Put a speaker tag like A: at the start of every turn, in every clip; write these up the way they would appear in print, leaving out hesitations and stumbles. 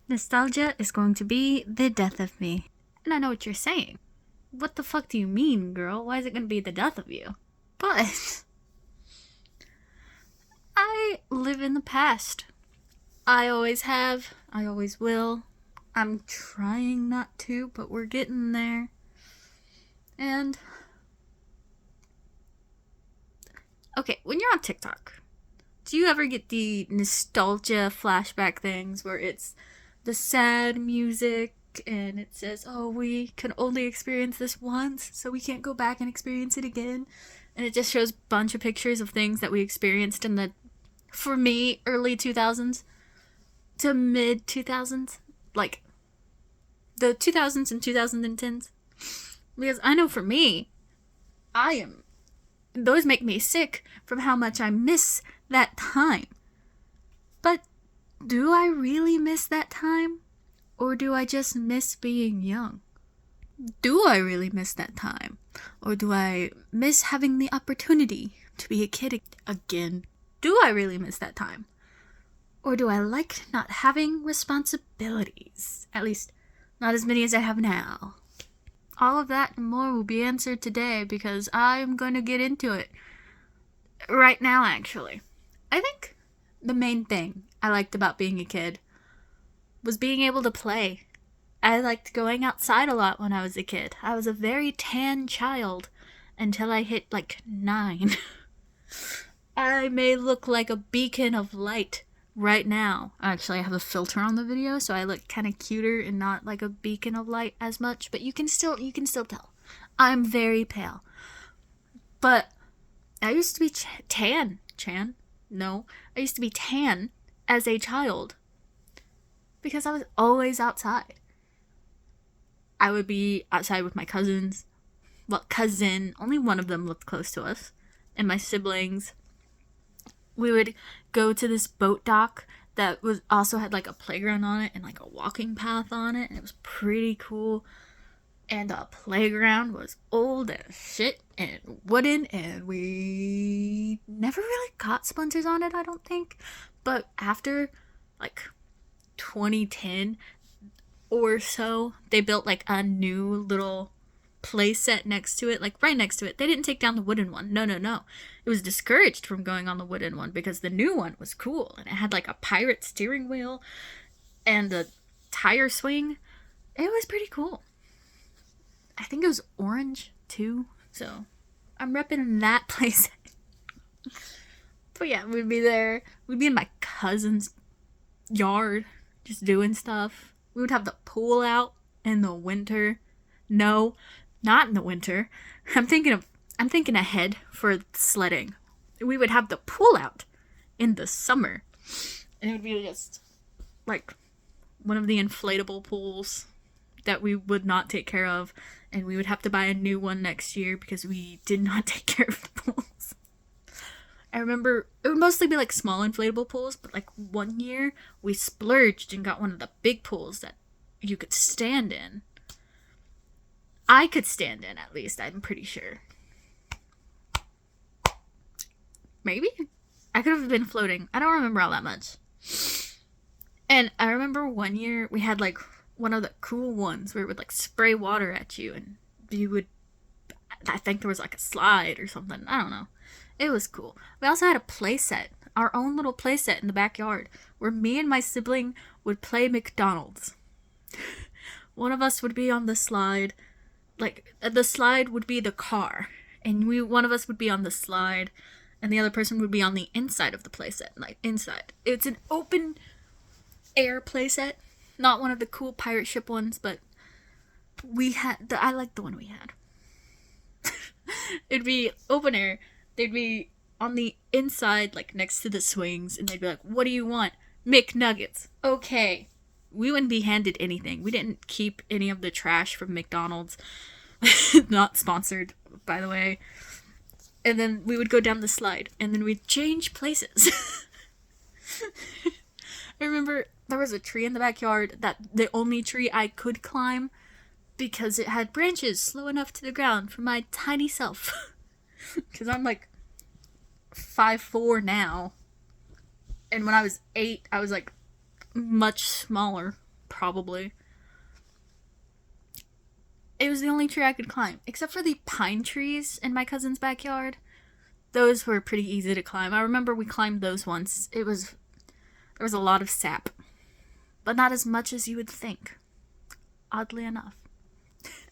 A: Nostalgia is going to be the death of me. And I know what you're saying. What the fuck do you mean, girl? Why is it going to be the death of you? But I live in the past. I always have. I always will. I'm trying not to, but we're getting there. And okay, when you're on TikTok, do you ever get the nostalgia flashback things where it's the sad music and it says, oh, we can only experience this once, so we can't go back and experience it again? And it just shows a bunch of pictures of things that we experienced in the, for me, early 2000s to mid 2000s. Like, the 2000s and 2010s. Because I know for me, those make me sick from how much I miss that time. But do I really miss that time? Or do I just miss being young? Do I really miss that time? Or do I miss having the opportunity to be a kid again? Do I really miss that time? Or do I like not having responsibilities? At least, not as many as I have now. All of that and more will be answered today because I'm going to get into it right now, actually. I think the main thing I liked about being a kid was being able to play. I liked going outside a lot when I was a kid. I was a very tan child until I hit like 9. I may look like a beacon of light right now. Actually, I have a filter on the video, so I look kind of cuter and not like a beacon of light as much, but you can still tell. I'm very pale. But I used to be tan. I used to be tan as a child because I was always outside. I would be outside with my cousins. Well, only one of them lived close to us, and my siblings. We would go to this boat dock that was also had like a playground on it and like a walking path on it, and it was pretty cool. And the playground was old as shit and wooden, and we never really got splinters on it, I don't think. But after like 2010 or so, they built like a new little play set next to it, like right next to it. They didn't take down the wooden one. No. It was discouraged from going on the wooden one because the new one was cool and it had like a pirate steering wheel and a tire swing. It was pretty cool. I think it was orange too, so I'm repping that place. But yeah, we'd be there. We'd be in my cousin's yard just doing stuff. We would have the pool out in the winter. No, not in the winter. I'm thinking ahead for sledding. We would have the pool out in the summer. And it would be just like one of the inflatable pools that we would not take care of, and we would have to buy a new one next year because we did not take care of the pools. I remember it would mostly be like small inflatable pools, but like one year we splurged and got one of the big pools that you could stand in. I could stand in, at least, I'm pretty sure. Maybe? I could have been floating. I don't remember all that much. And I remember one year we had like one of the cool ones where it would like spray water at you and you would, I think there was like a slide or something. I don't know. It was cool. We also had a play set, our own little play set in the backyard where me and my sibling would play McDonald's. One of us would be on the slide. Like, the slide would be the car, and one of us would be on the slide, and the other person would be on the inside of the playset, like, inside. It's an open air playset, not one of the cool pirate ship ones, but I liked the one we had. It'd be open air, they'd be on the inside, like, next to the swings, and they'd be like, what do you want? McNuggets. Okay. We wouldn't be handed anything. We didn't keep any of the trash from McDonald's. Not sponsored, by the way. And then we would go down the slide, and then we'd change places. I remember there was a tree in the backyard, that the only tree I could climb because it had branches slow enough to the ground for my tiny self. Because I'm like 5'4" now. And when I was 8, I was like much smaller. probably. It was the only tree I could climb, except for the pine trees in my cousin's backyard. Those were pretty easy to climb. I remember we climbed those once. There was a lot of sap, but not as much as you would think, oddly enough.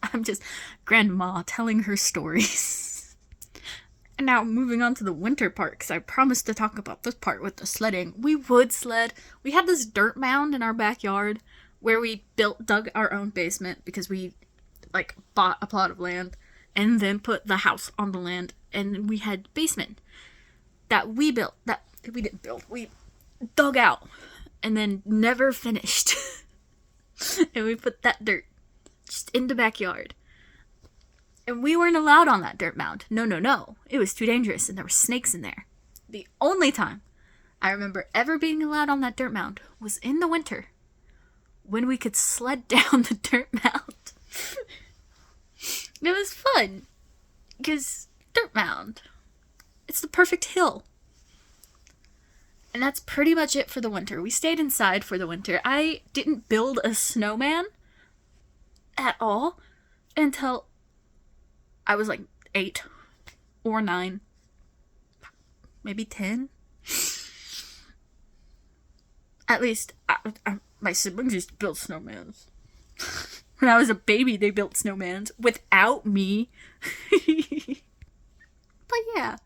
A: I'm just grandma telling her stories. And now moving on to the winter part, because I promised to talk about this part with the sledding. We would sled. We had this dirt mound in our backyard where we dug our own basement because we bought a plot of land and then put the house on the land, and we had basement that we built, that we didn't build, we dug out and then never finished. And we put that dirt just in the backyard. And we weren't allowed on that dirt mound. No. It was too dangerous and there were snakes in there. The only time I remember ever being allowed on that dirt mound was in the winter when we could sled down the dirt mound. It was fun because dirt mound, it's the perfect hill. And that's pretty much it for the winter. We stayed inside for the winter. I didn't build a snowman at all until I was 8 or 9, maybe 10. At least my siblings used to build snowmans. When I was a baby, they built snowmans without me. But yeah,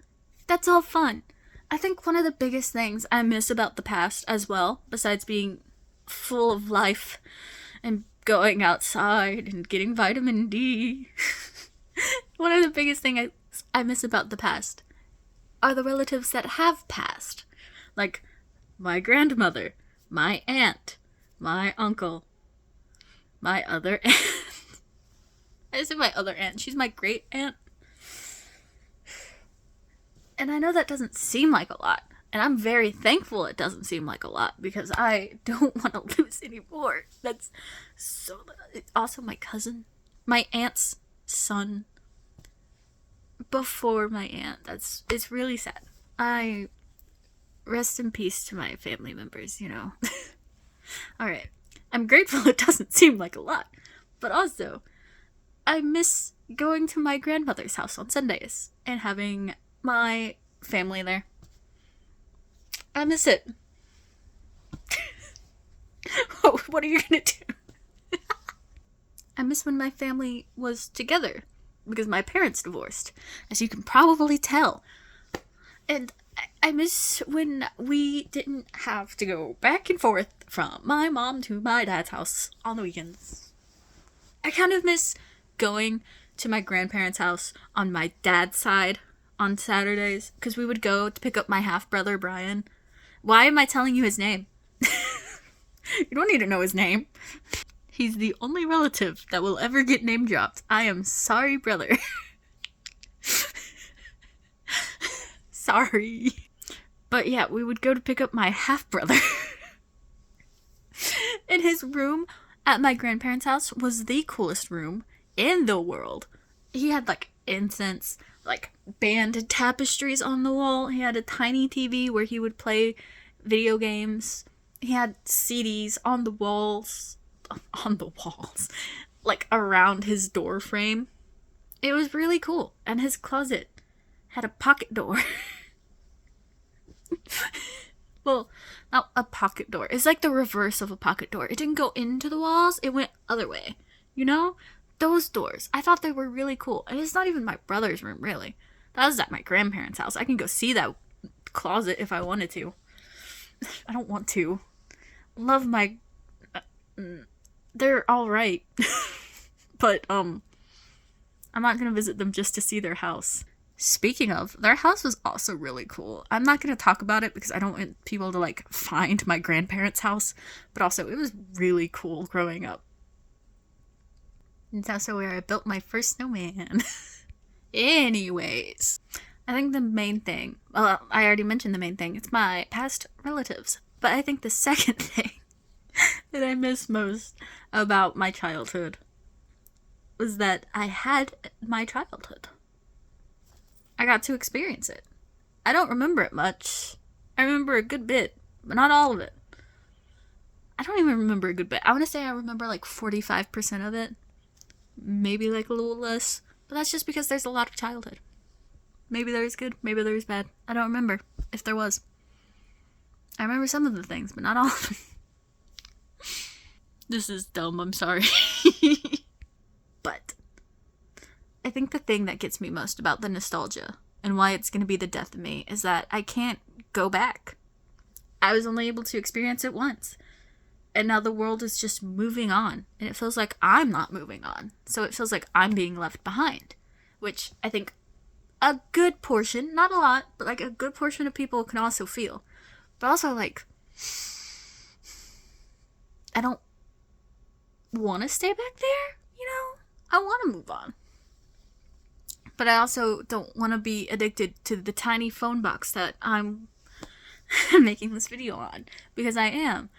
A: that's all fun. I think one of the biggest things I miss about the past as well, besides being full of life and going outside and getting vitamin D, one of the biggest things I miss about the past are the relatives that have passed. Like my grandmother, my aunt, my uncle, my other aunt. I say my other aunt. She's my great aunt. And I know that doesn't seem like a lot. And I'm very thankful it doesn't seem like a lot because I don't want to lose any more. That's so... Also, my cousin. My aunt's son. Before my aunt. It's really sad. I... Rest in peace to my family members, Alright. I'm grateful it doesn't seem like a lot. But also, I miss going to my grandmother's house on Sundays and having my family there. I miss it. Oh, what are you gonna do? I miss when my family was together because my parents divorced, as you can probably tell. And I miss when we didn't have to go back and forth from my mom to my dad's house on the weekends. I kind of miss going to my grandparents' house on my dad's side on Saturdays, because we would go to pick up my half-brother, Brian. Why am I telling you his name? You don't need to know his name. He's the only relative that will ever get name dropped. I am sorry, brother. Sorry. But yeah, we would go to pick up my half-brother. And his room at my grandparents' house was the coolest room in the world. He had incense, band tapestries on the wall. He had a tiny TV where he would play video games. He had CDs on the walls, around his door frame. It was really cool. And his closet had a pocket door. Well, not a pocket door. It's like the reverse of a pocket door. It didn't go into the walls. It went other way. Those doors. I thought they were really cool. And it's not even my brother's room, really. That was at my grandparents' house. I can go see that closet if I wanted to. I don't want to. Love my... they're alright. But, I'm not gonna visit them just to see their house. Speaking of, their house was also really cool. I'm not gonna talk about it because I don't want people to, find my grandparents' house. But also, it was really cool growing up. And that's also where I built my first snowman. Anyways, I think the main thing, well, I already mentioned the main thing, it's my past relatives. But I think the second thing that I miss most about my childhood was that I had my childhood. I got to experience it. I don't remember it much. I remember a good bit, but not all of it. I don't even remember a good bit. I want to say I remember like 45% of it. Maybe like a little less. But that's just because there's a lot of childhood. Maybe there was good, maybe there was bad. I don't remember if there was. I remember some of the things, but not all of them. This is dumb, I'm sorry. But I think the thing that gets me most about the nostalgia and why it's going to be the death of me is that I can't go back. I was only able to experience it once. And now the world is just moving on. And it feels like I'm not moving on. So it feels like I'm being left behind. Which I think a good portion, not a lot, but like a good portion of people can also feel. But also like, I don't want to stay back there, you know? I want to move on. But I also don't want to be addicted to the tiny phone box that I'm making this video on. Because I am.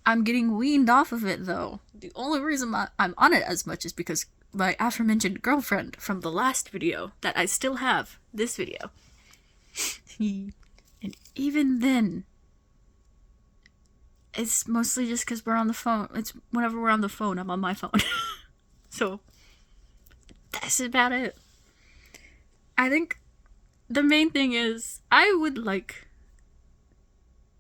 A: I'm getting weaned off of it, though. The only reason I'm on it as much is because my aforementioned girlfriend from the last video that I still have this video. And even then, it's mostly just because we're on the phone. It's whenever we're on the phone, I'm on my phone. So, that's about it. I think the main thing is, I would like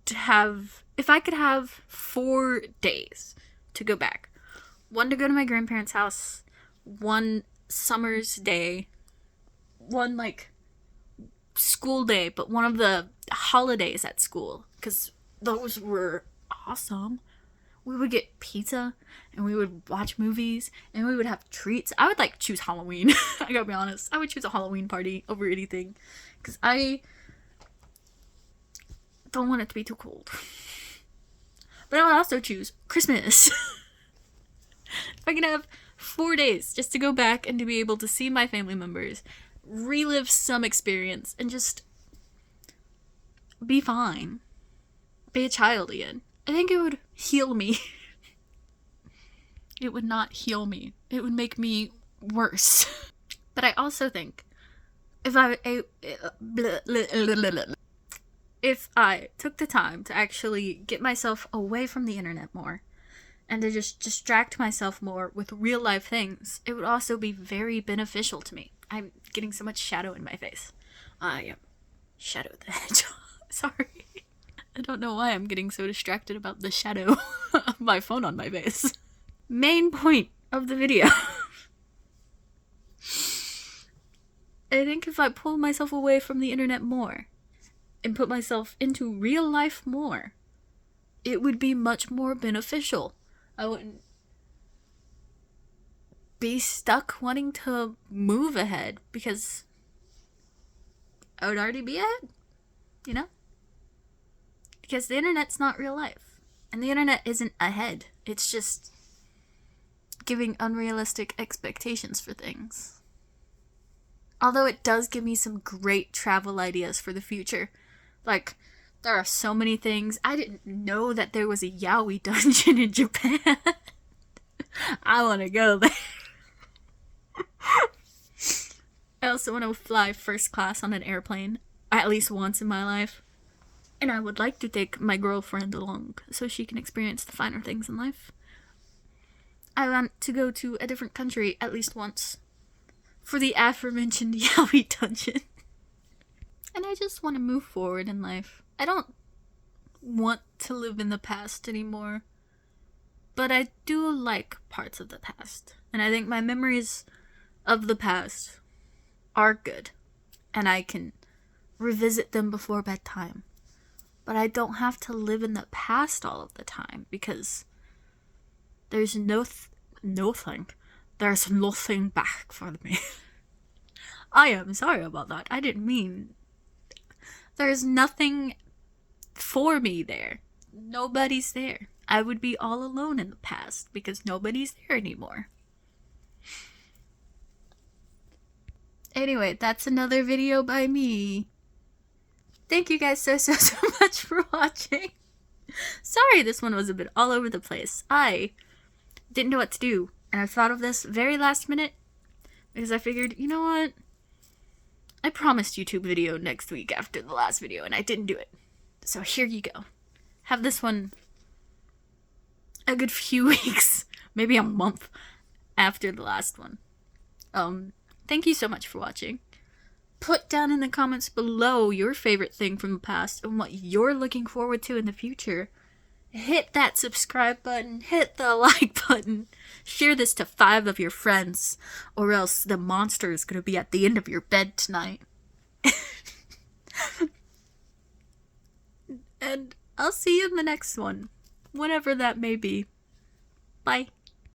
A: to have, if I could have 4 days to go back. 1 to go to my grandparents' house, 1 summer's day, 1 like school day, but one of the holidays at school, because those were awesome. We would get pizza and we would watch movies and we would have treats. I would like choose Halloween. I gotta be honest, I would choose a Halloween party over anything because I don't want it to be too cold. But I would also choose Christmas. If I could have 4 days just to go back and to be able to see my family members, relive some experience, and just be fine. Be a child again. I think it would heal me. It would not heal me. It would make me worse. But I also think if I took the time to actually get myself away from the internet more and to just distract myself more with real life things, it would also be very beneficial to me. I'm getting so much shadow in my face. I am Shadow the Hedgehog. Sorry. I don't know why I'm getting so distracted about the shadow of my phone on my face. Main point of the video. I think if I pull myself away from the internet more and put myself into real life more, it would be much more beneficial. I wouldn't be stuck wanting to move ahead because I would already be ahead, you know? Because the internet's not real life. And the internet isn't ahead. It's just giving unrealistic expectations for things. Although it does give me some great travel ideas for the future. Like, there are so many things. I didn't know that there was a yaoi dungeon in Japan. I want to go there. I also want to fly first class on an airplane. At least once in my life. And I would like to take my girlfriend along so she can experience the finer things in life. I want to go to a different country at least once for the aforementioned yaoi dungeon. And I just want to move forward in life. I don't want to live in the past anymore. But I do like parts of the past. And I think my memories of the past are good. And I can revisit them before bedtime. But I don't have to live in the past all of the time because there's nothing back for me. I am sorry about that. I didn't mean. There's nothing for me there. Nobody's there. I would be all alone in the past because nobody's there anymore. Anyway, that's another video by me. Thank you guys so much for watching. Sorry this one was a bit all over the place. I didn't know what to do. And I thought of this very last minute. Because I figured, you know what? I promised YouTube video next week after the last video. And I didn't do it. So here you go. Have this one a good few weeks, maybe a month after the last one. Thank you so much for watching. Put down in the comments below your favorite thing from the past and what you're looking forward to in the future. Hit that subscribe button, hit the like button, share this to 5 of your friends, or else the monster is gonna be at the end of your bed tonight. And I'll see you in the next one, whenever that may be. Bye.